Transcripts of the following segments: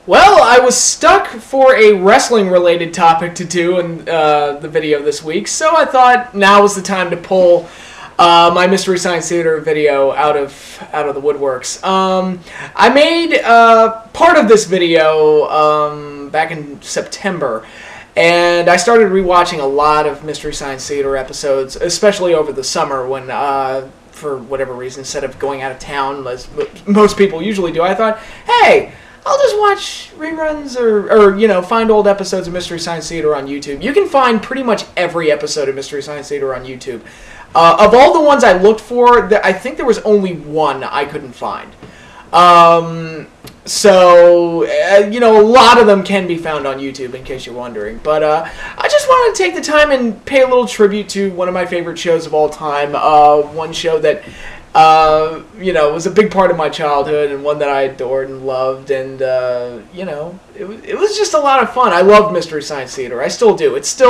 Well, I was stuck for a wrestling-related topic to do in the video this week, so I thought now was the time to pull my Mystery Science Theater video out of the woodworks. I made part of this video back in September, and I started rewatching a lot of Mystery Science Theater episodes, especially over the summer when, for whatever reason, instead of going out of town, as most people usually do, I thought, hey, I'll just watch reruns or find old episodes of Mystery Science Theater on YouTube. You can find pretty much every episode of Mystery Science Theater on YouTube. Of all the ones I looked for, I think there was only one I couldn't find. A lot of them can be found on YouTube, in case you're wondering. But I just wanted to take the time and pay a little tribute to one of my favorite shows of all time. One show that was a big part of my childhood and one that I adored and loved, and it was just a lot of fun. I loved Mystery Science Theater. I still do. It's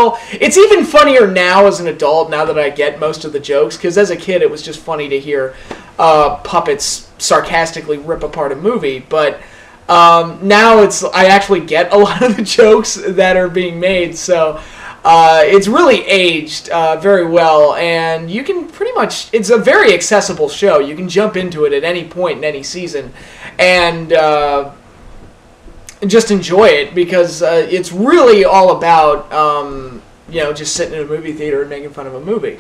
even funnier now as an adult, now that I get most of the jokes, because as a kid it was just funny to hear puppets sarcastically rip apart a movie, but now I actually get a lot of the jokes that are being made, so it's really aged very well, and you can pretty much, it's a very accessible show. You can jump into it at any point in any season and just enjoy it, because it's really all about, just sitting in a movie theater and making fun of a movie.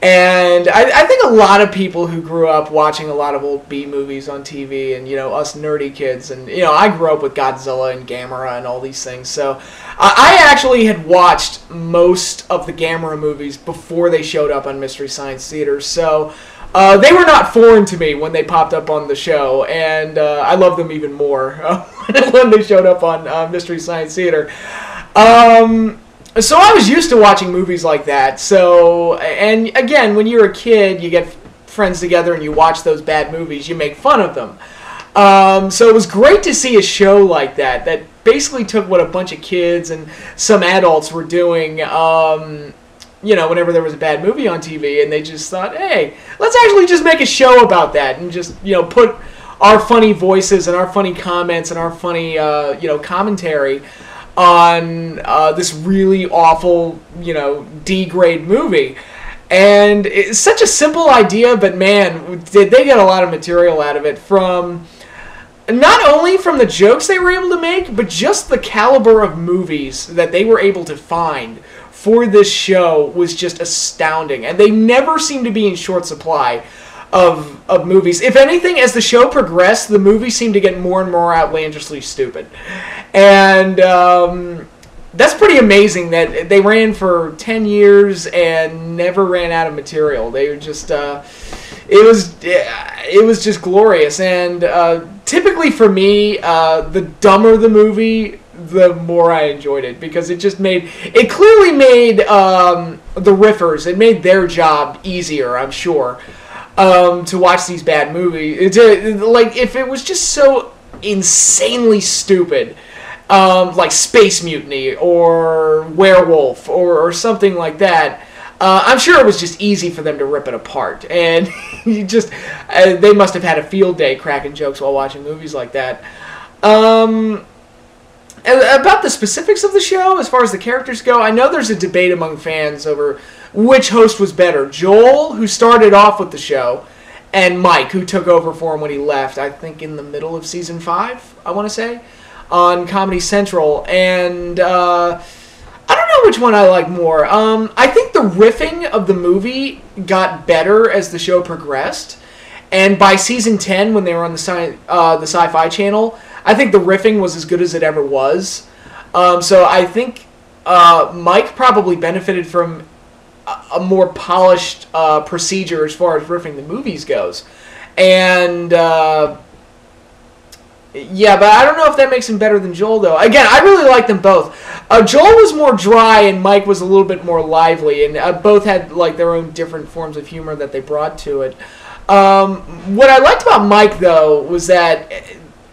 And I think a lot of people who grew up watching a lot of old B movies on TV, and us nerdy kids, and I grew up with Godzilla and Gamera and all these things, so I actually had watched most of the Gamera movies before they showed up on Mystery Science Theater, so they were not foreign to me when they popped up on the show, and I love them even more when they showed up on Mystery Science Theater. So I was used to watching movies like that. So, and again, when you're a kid, you get friends together and you watch those bad movies, you make fun of them. So it was great to see a show like that basically took what a bunch of kids and some adults were doing, whenever there was a bad movie on TV, and they just thought, hey, let's actually just make a show about that and just, put our funny voices and our funny comments and our funny, commentary on this really awful, D-grade movie. And it's such a simple idea, but man, did they get a lot of material out of it, from not only from the jokes they were able to make, but just the caliber of movies that they were able to find for this show was just astounding. And they never seemed to be in short supply of movies. If anything, as the show progressed, the movies seemed to get more and more outlandishly stupid. And that's pretty amazing that they ran for 10 years and never ran out of material. They were just, it was just glorious. And typically for me, the dumber the movie, the more I enjoyed it, because it clearly made the riffers, it made their job easier, I'm sure, to watch these bad movies. Like, if it was just so insanely stupid, like Space Mutiny or Werewolf or something like that, I'm sure it was just easy for them to rip it apart. And they must have had a field day cracking jokes while watching movies like that. About the specifics of the show, as far as the characters go, I know there's a debate among fans over which host was better. Joel, who started off with the show, and Mike, who took over for him when he left, I think in the middle of season 5, I want to say, on Comedy Central. And I don't know which one I like more. I think the riffing of the movie got better as the show progressed. And by season 10, when they were on the Sci-Fi Channel, I think the riffing was as good as it ever was. So I think Mike probably benefited from a more polished procedure as far as riffing the movies goes. And yeah, but I don't know if that makes him better than Joel, though. Again, I really like them both. Joel was more dry and Mike was a little bit more lively, and both had like their own different forms of humor that they brought to it. What I liked about Mike, though, was that,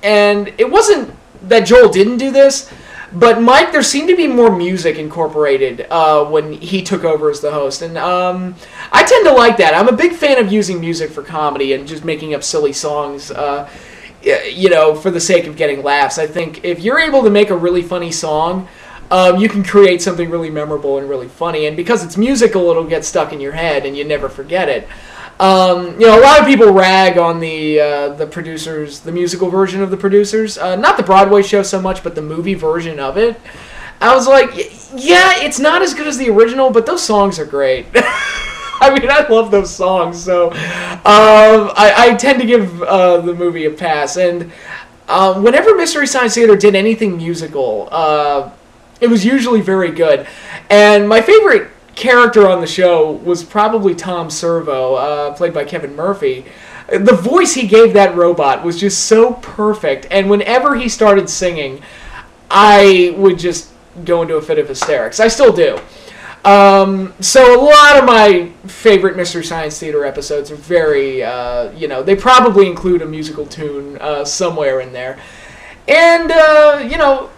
and it wasn't that Joel didn't do this, but Mike, there seemed to be more music incorporated when he took over as the host, and I tend to like that. I'm a big fan of using music for comedy and just making up silly songs. you know, for the sake of getting laughs. I think if you're able to make a really funny song, you can create something really memorable and really funny. And because it's musical, it'll get stuck in your head and you never forget it. You know, a lot of people rag on the Producers, the musical version of the Producers. Not the Broadway show so much, but the movie version of it. I was like, yeah, it's not as good as the original, but those songs are great. I mean, I love those songs, so I tend to give the movie a pass. And whenever Mystery Science Theater did anything musical, it was usually very good. And my favorite character on the show was probably Tom Servo, played by Kevin Murphy. The voice he gave that robot was just so perfect, and whenever he started singing, I would just go into a fit of hysterics. I still do. So a lot of my favorite Mystery Science Theater episodes are very, you know, they probably include a musical tune somewhere in there. And, you know,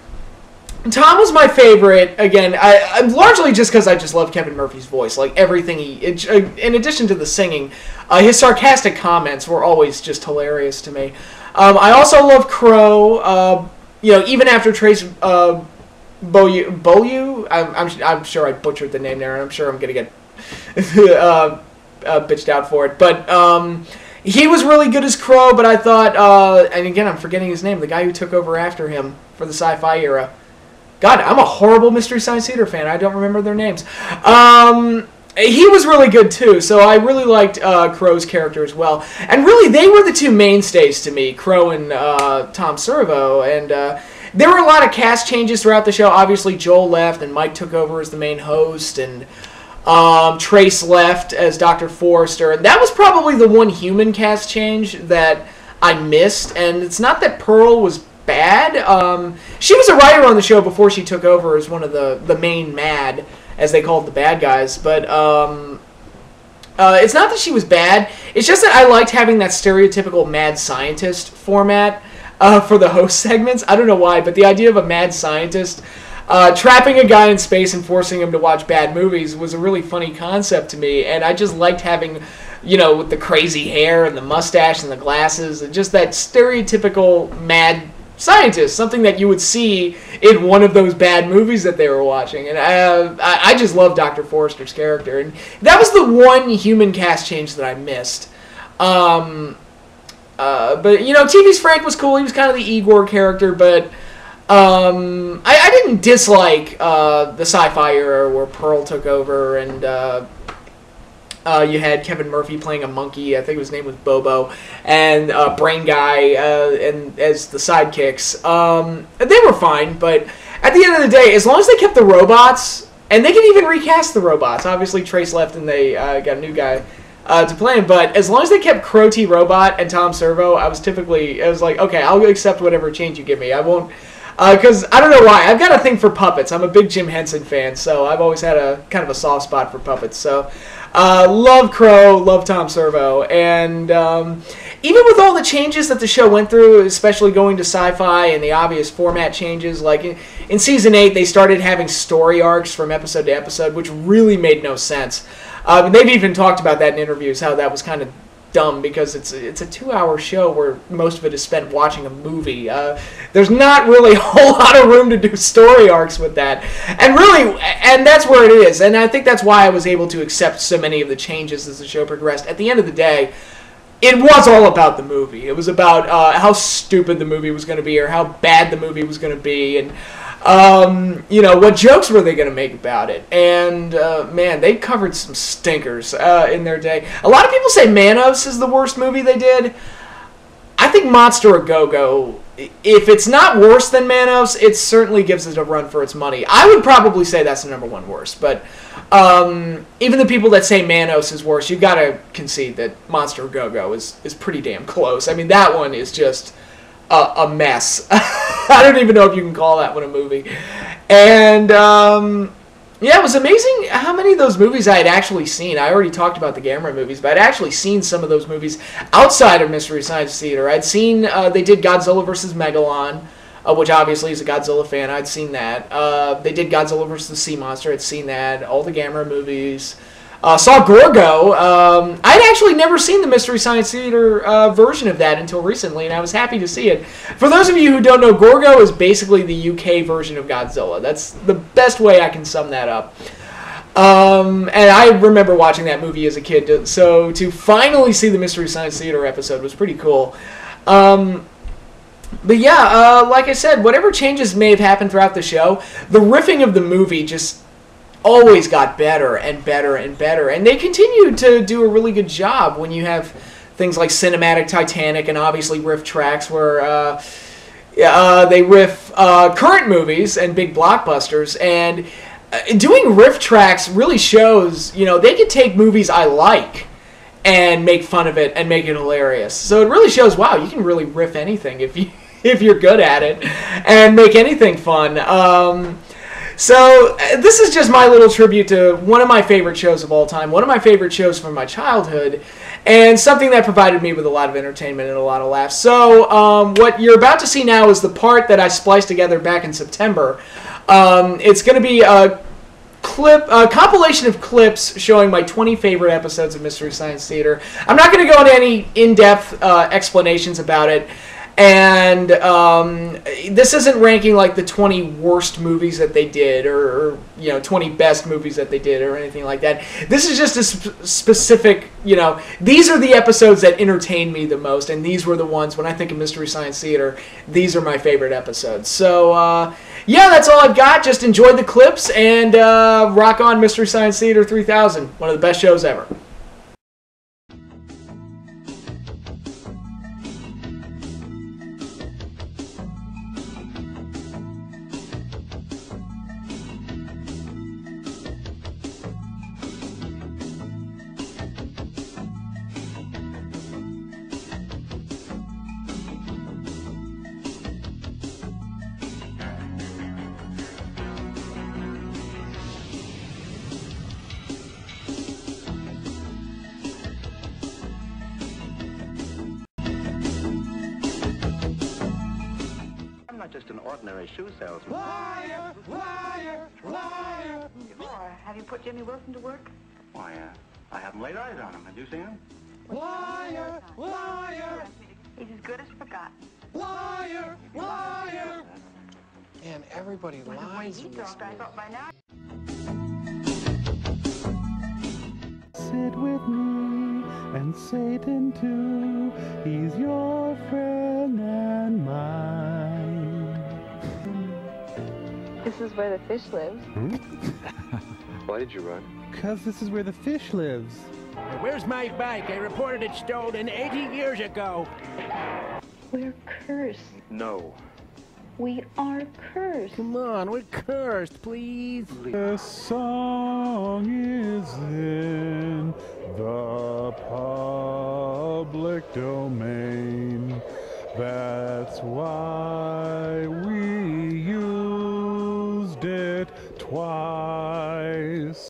Tom was my favorite, again, I largely just because I just love Kevin Murphy's voice. Like, everything in addition to the singing, his sarcastic comments were always just hilarious to me. I also love Crow, you know, even after Trace Beaulieu, I'm sure I butchered the name there, and I'm sure I'm going to get bitched out for it, but he was really good as Crow, but I thought, and again, I'm forgetting his name, the guy who took over after him for the sci-fi era. God, I'm a horrible Mystery Science Theater fan. I don't remember their names. He was really good, too, so I really liked Crow's character as well. And really, they were the two mainstays to me, Crow and Tom Servo. And there were a lot of cast changes throughout the show. Obviously, Joel left, and Mike took over as the main host, and Trace left as Dr. Forrester. And that was probably the one human cast change that I missed. And it's not that Pearl was bad. She was a writer on the show before she took over as one of the main mad, as they called the bad guys, but it's not that she was bad, it's just that I liked having that stereotypical mad scientist format for the host segments. I don't know why, but the idea of a mad scientist trapping a guy in space and forcing him to watch bad movies was a really funny concept to me, and I just liked having, you know, with the crazy hair and the mustache and the glasses, and just that stereotypical mad scientist, something that you would see in one of those bad movies that they were watching. And I just love Dr. Forrester's character, and that was the one human cast change that I missed. But you know, TV's Frank was cool. He was kind of the Igor character, but I didn't dislike the sci-fi era where Pearl took over, and you had Kevin Murphy playing a monkey. I think his name was Bobo, and Brain Guy and as the sidekicks. They were fine, but at the end of the day, as long as they kept the robots, and they can even recast the robots. Obviously, Trace left, and they got a new guy to play him. But as long as they kept Crow T. Robot and Tom Servo, I was like, okay, I'll accept whatever change you give me. I won't. Because I don't know why. I've got a thing for puppets. I'm a big Jim Henson fan, so I've always had a kind of a soft spot for puppets. So, love Crow, love Tom Servo, and even with all the changes that the show went through, especially going to sci-fi and the obvious format changes, like in Season 8, they started having story arcs from episode to episode, which really made no sense. They've even talked about that in interviews, how that was kind of dumb, because it's a 2-hour show where most of it is spent watching a movie. There's not really a whole lot of room to do story arcs with that, and that's where it is. And I think that's why I was able to accept so many of the changes as the show progressed. At the end of the day, it was all about the movie. It was about how stupid the movie was going to be, or how bad the movie was going to be, and you know, what jokes were they going to make about it? And, man, they covered some stinkers in their day. A lot of people say Manos is the worst movie they did. I think Monster A Go-Go, if it's not worse than Manos, it certainly gives it a run for its money. I would probably say that's the number one worst, but even the people that say Manos is worse, you've got to concede that Monster A Go-Go is pretty damn close. I mean, that one is just a mess. I don't even know if you can call that one a movie. And, yeah, it was amazing how many of those movies I had actually seen. I already talked about the Gamera movies, but I'd actually seen some of those movies outside of Mystery Science Theater. I'd seen, they did Godzilla vs. Megalon, which obviously is a Godzilla fan. I'd seen that. They did Godzilla vs. the Sea Monster. I'd seen that. All the Gamera movies. saw Gorgo. I'd actually never seen the Mystery Science Theater version of that until recently, and I was happy to see it. For those of you who don't know, Gorgo is basically the UK version of Godzilla. That's the best way I can sum that up. And I remember watching that movie as a kid, so to finally see the Mystery Science Theater episode was pretty cool. But yeah, like I said, whatever changes may have happened throughout the show, the riffing of the movie just always got better and better and better. And they continue to do a really good job when you have things like Cinematic Titanic and obviously riff tracks where they riff current movies and big blockbusters. And doing riff tracks really shows, you know, they could take movies I like and make fun of it and make it hilarious. So it really shows, wow, you can really riff anything if you're good at it and make anything fun. So this is just my little tribute to one of my favorite shows of all time, one of my favorite shows from my childhood, and something that provided me with a lot of entertainment and a lot of laughs. So what you're about to see now is the part that I spliced together back in September. It's going to be a compilation of clips showing my 20 favorite episodes of Mystery Science Theater. I'm not going to go into any in-depth explanations about it. And this isn't ranking like the 20 worst movies that they did or you know, 20 best movies that they did or anything like that. This is just a specific, you know, these are the episodes that entertain me the most, and these were the ones, when I think of Mystery Science Theater, these are my favorite episodes. So, yeah, that's all I've got. Just enjoy the clips and rock on Mystery Science Theater 3000, one of the best shows ever. Just an ordinary shoe salesman. Liar! Liar! Liar! Or have you put Jimmy Wilson to work? Why, I haven't laid eyes on him. Have you seen him? Liar! Liar! He's as good as forgotten. Liar! Liar! And everybody Well, the way lies he in this talked, I thought by now. Sit with me and Satan too. He's your friend and mine. This is where the fish lives. Why did you run? 'Cause this is where the fish lives. Where's my bike? I reported it stolen 80 years ago. We're cursed. No. We are cursed. Come on, we're cursed, please. The song is in the public domain. That's why we used it twice.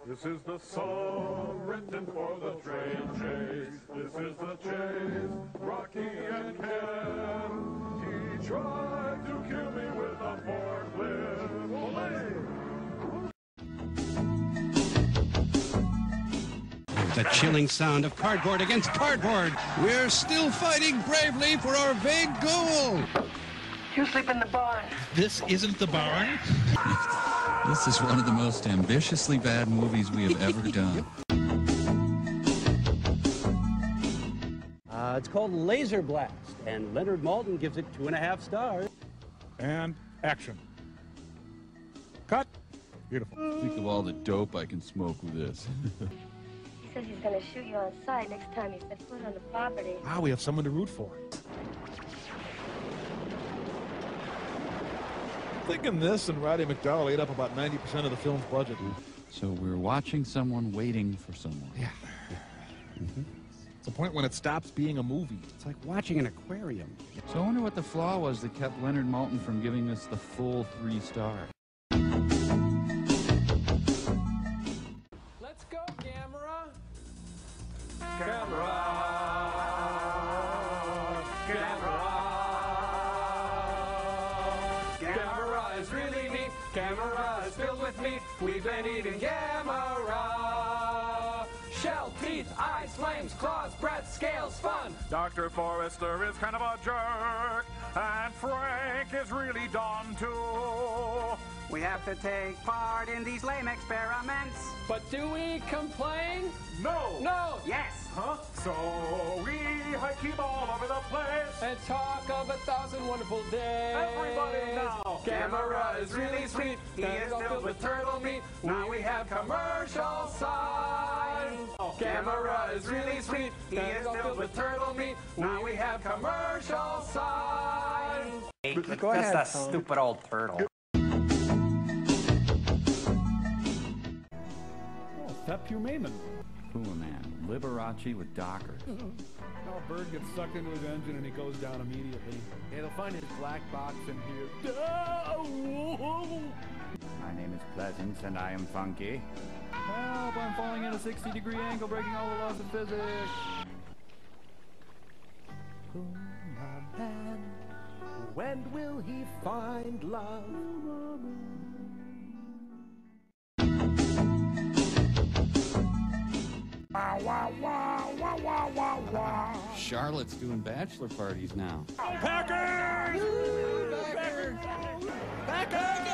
This is the song written for the train chase. This is the chase, Rocky and Ken. He tried to kill me with a forklift. Olay! The chilling sound of cardboard against cardboard. We're still fighting bravely for our vague goal. You sleep in the barn. This isn't the barn. This is one of the most ambitiously bad movies we have ever done. It's called Laser Blast, and Leonard Maltin gives it 2.5 stars. And action. Cut. Beautiful. Think of all the dope I can smoke with this. He said he's going to shoot you on sight next time you set foot on the property. Ah, we have someone to root for. Thinking this and Roddy McDowell ate up about 90% of the film's budget. So we're watching someone waiting for someone. Yeah. It's the point when it stops being a movie. It's like watching an aquarium. So I wonder what the flaw was that kept Leonard Maltin from giving us the full 3 stars. Let's go, camera! Camera! Camera! Camera is really neat. Camera is filled with meat. We've been eating Gamera. Shell, teeth, eyes, flames, claws, breath, scales, fun. Dr. Forrester is kind of a jerk, and Frank is really dumb too. We have to take part in these lame experiments. But do we complain? No! No! Yes! Huh? So we hike him all over the place. And talk of 1,000 wonderful days. Everybody now! Gamera is really sweet. He is filled with turtle meat. Now we have commercial signs. Gamera is really sweet. He is filled with turtle meat. Now we have commercial signs. Hey, Go ahead, that's that stupid old turtle. Fepumaman. Puma Man, Liberace with Docker. Now a bird gets sucked into his engine and he goes down immediately. It'll find his black box in here. My name is Pleasance and I am funky. Help, I'm falling at a 60-degree angle, breaking all the laws of physics. Puma Man, when will he find love? Wow, wow, wow, wow, wow, wow, wow. Charlotte's doing bachelor parties now. Packers! Packers! Packers!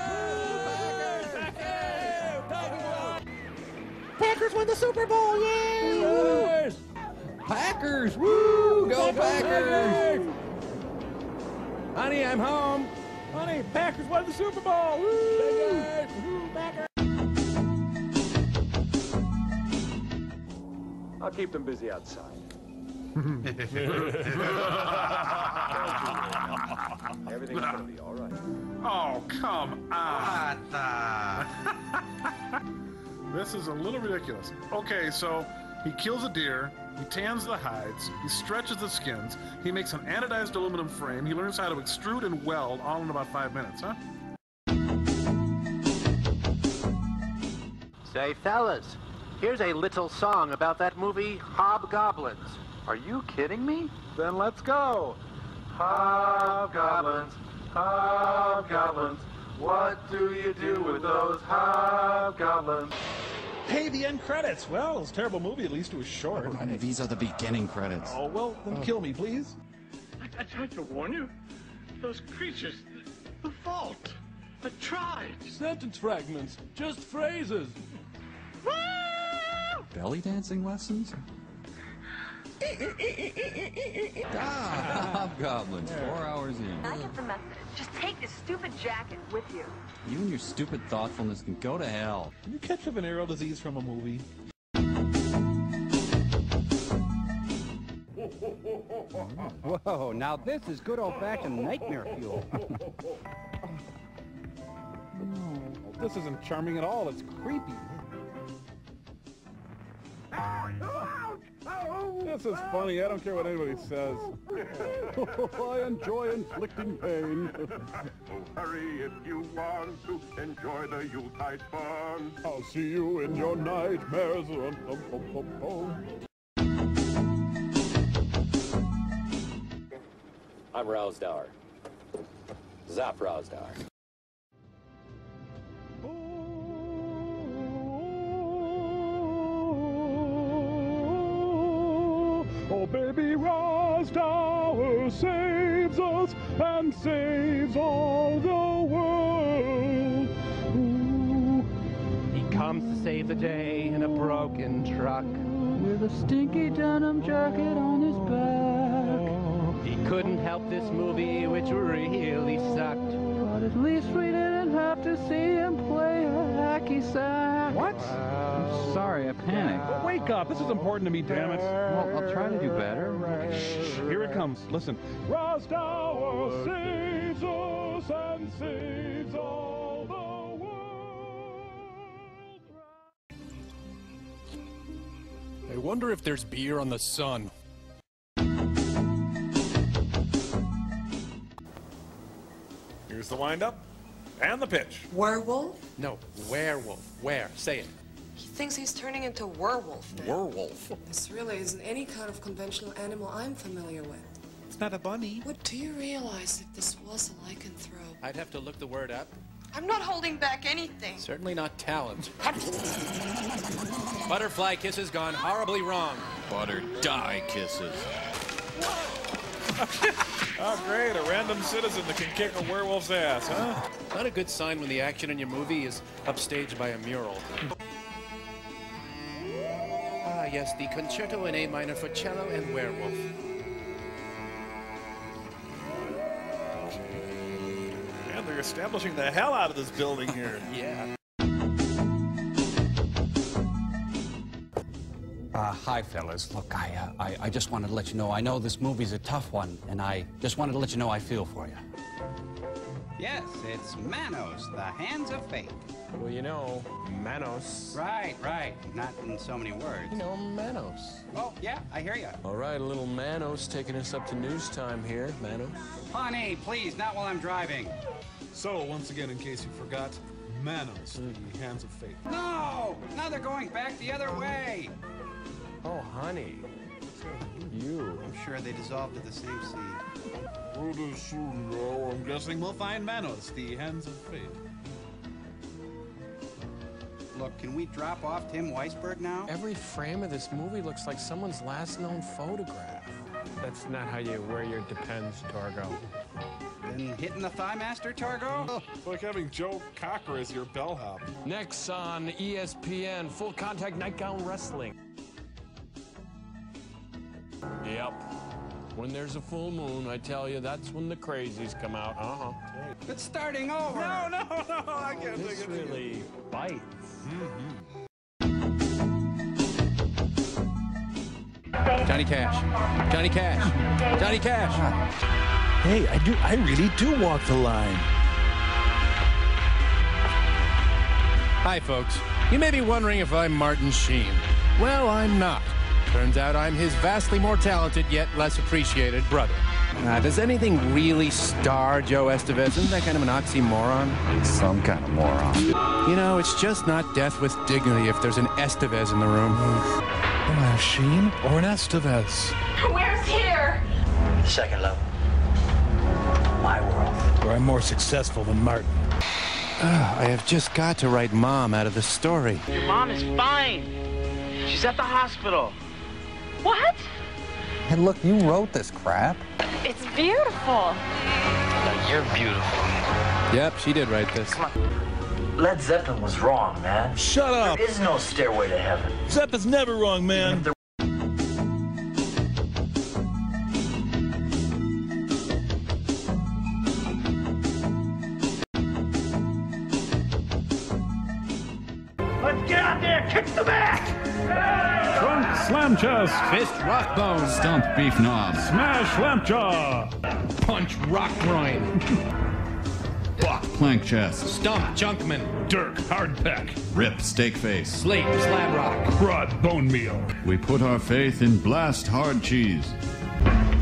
Packers win the Super Bowl! Yay! Packers! Woo! Go Packers! Honey, I'm home. Honey, Packers won the Super Bowl! Woo! Packers! I'll keep them busy outside. Everything's gonna be all right. Oh, come on. This is a little ridiculous. Okay, so he kills a deer, he tans the hides, he stretches the skins, he makes an anodized aluminum frame, he learns how to extrude and weld all in about 5 minutes, huh? Say, fellas, here's a little song about that movie Hobgoblins. Are you kidding me? Then let's go. Hobgoblins, hobgoblins, what do you do with those hobgoblins? Hey, the end credits. Well, it's a terrible movie. At least it was short. These are the beginning credits. Oh, well, then kill me, please. I tried to warn you. Those creatures, the vault. I tried. Sentence fragments, just phrases. Belly dancing lessons? Hobgoblins, 4 hours in. I get the message. Just take this stupid jacket with you. You and your stupid thoughtfulness can go to hell. Can you catch a venereal disease from a movie? Whoa, now this is good old-fashioned nightmare fuel. This isn't charming at all. It's creepy. This is funny. I don't care what anybody says. I enjoy inflicting pain. Hurry if you want to enjoy the Yuletide fun. I'll see you in your nightmares. I'm Rousdower. Zap Rousdower. Oh, baby, Rossdower saves us and saves all the world. Ooh. He comes to save the day in a broken truck with a stinky denim jacket on his back. He couldn't help this movie, which really sucked. But at least we didn't have to see him play a hacky sack. What? I'm sorry, I panicked. Well, wake up. This is important to me, damn it. Well, I'll try to do better. Shh, here it comes. Listen. Rossdower saves us and saves all the world. I wonder if there's beer on the sun. Here's the windup and the pitch. Werewolf? No, werewolf. Where? Say it. He thinks he's turning into werewolf now. Werewolf. This really isn't any kind of conventional animal I'm familiar with. It's not a bunny. What do you realize if this was a lycanthrope? I'd have to look the word up. I'm not holding back anything. Certainly not talent. Butterfly kisses gone horribly wrong. Butter die kisses. Oh, great. A random citizen that can kick a werewolf's ass, huh? Not a good sign when the action in your movie is upstaged by a mural. Ah, yes, the concerto in A minor for cello and werewolf. Man, they're establishing the hell out of this building here. Yeah. Hi, fellas. Look, I just wanted to let you know, I know this movie's a tough one, and I just wanted to let you know I feel for you. Yes, it's Manos, the Hands of Fate. Well, you know, Manos. Right. Not in so many words. You know, Manos. Oh, yeah, I hear you. All right, a little Manos taking us up to news time here, Manos. Honey, please, not while I'm driving. So, once again, in case you forgot, Manos, the Hands of Fate. No! Now they're going back the other way. Oh, honey. You. I'm sure they dissolved to the same sea. Pretty soon, now, I'm guessing we'll find Manos, the Hands of Fate. Look, can we drop off Tim Weisberg now? Every frame of this movie looks like someone's last known photograph. That's not how you wear your Depends, Torgo. Been hitting the Thigh Master, Torgo? It's like having Joe Cocker as your bellhop. Next on ESPN, Full Contact Nightgown Wrestling. Yep. When there's a full moon, I tell you, that's when the crazies come out. Uh-huh. It's starting over. No, I can't take This it. really bites. Johnny Cash. Johnny Cash. Johnny Cash. Hey, I really do walk the line. Hi, folks. You may be wondering if I'm Martin Sheen. Well, I'm not. Turns out I'm his vastly more talented yet less appreciated brother. Does anything really star Joe Estevez? Isn't that kind of an oxymoron? Some kind of moron. You know, it's just not death with dignity if there's an Estevez in the room. Am I a Sheen or an Estevez? Where's here? Second level. My world. Or I'm more successful than Martin. I have just got to write Mom out of the story. Your mom is fine. She's at the hospital. What? Hey, look, you wrote this crap. It's beautiful. Now you're beautiful. Yep, she did write this. Come on. Led Zeppelin was wrong, man. Shut up! There is no stairway to heaven. Zeppelin's never wrong, man. Let's get out there, kick the back! Trunk slam chest. Fist rock bone. Stump beef knob. Smash lamp jaw. Punch rock groin. Buck plank chest. Stump junkman. Dirk hard peck. Rip steak face. Slate slab rock. Broad bone meal. We put our faith in blast hard cheese.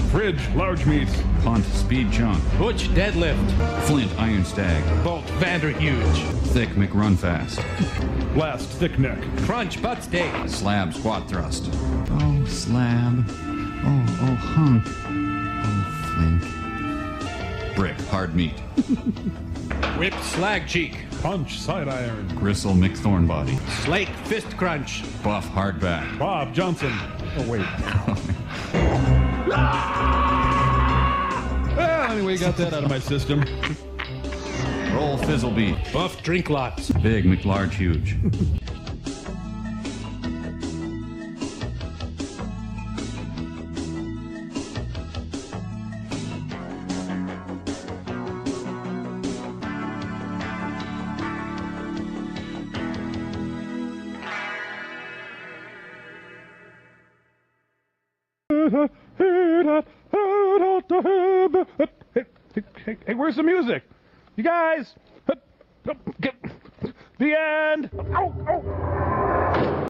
Fridge large meat. Punt speed chunk. Butch deadlift. Flint iron stag. Bolt Vanderhuge. Thick McRun fast. Blast thick neck. Crunch butt steak. Slab squat thrust. Oh, slab. Oh, hunk. Oh, flink. Brick hard meat. Whip slag cheek. Punch side iron. Gristle McThorn body. Slake fist crunch. Buff hard back. Bob Johnson. Oh, wait. Well, anyway, got that out of my system. Roll fizzle beat. Buff drink lots. Big McLarge huge. Hey, where's the music? You guys! The end! Ow!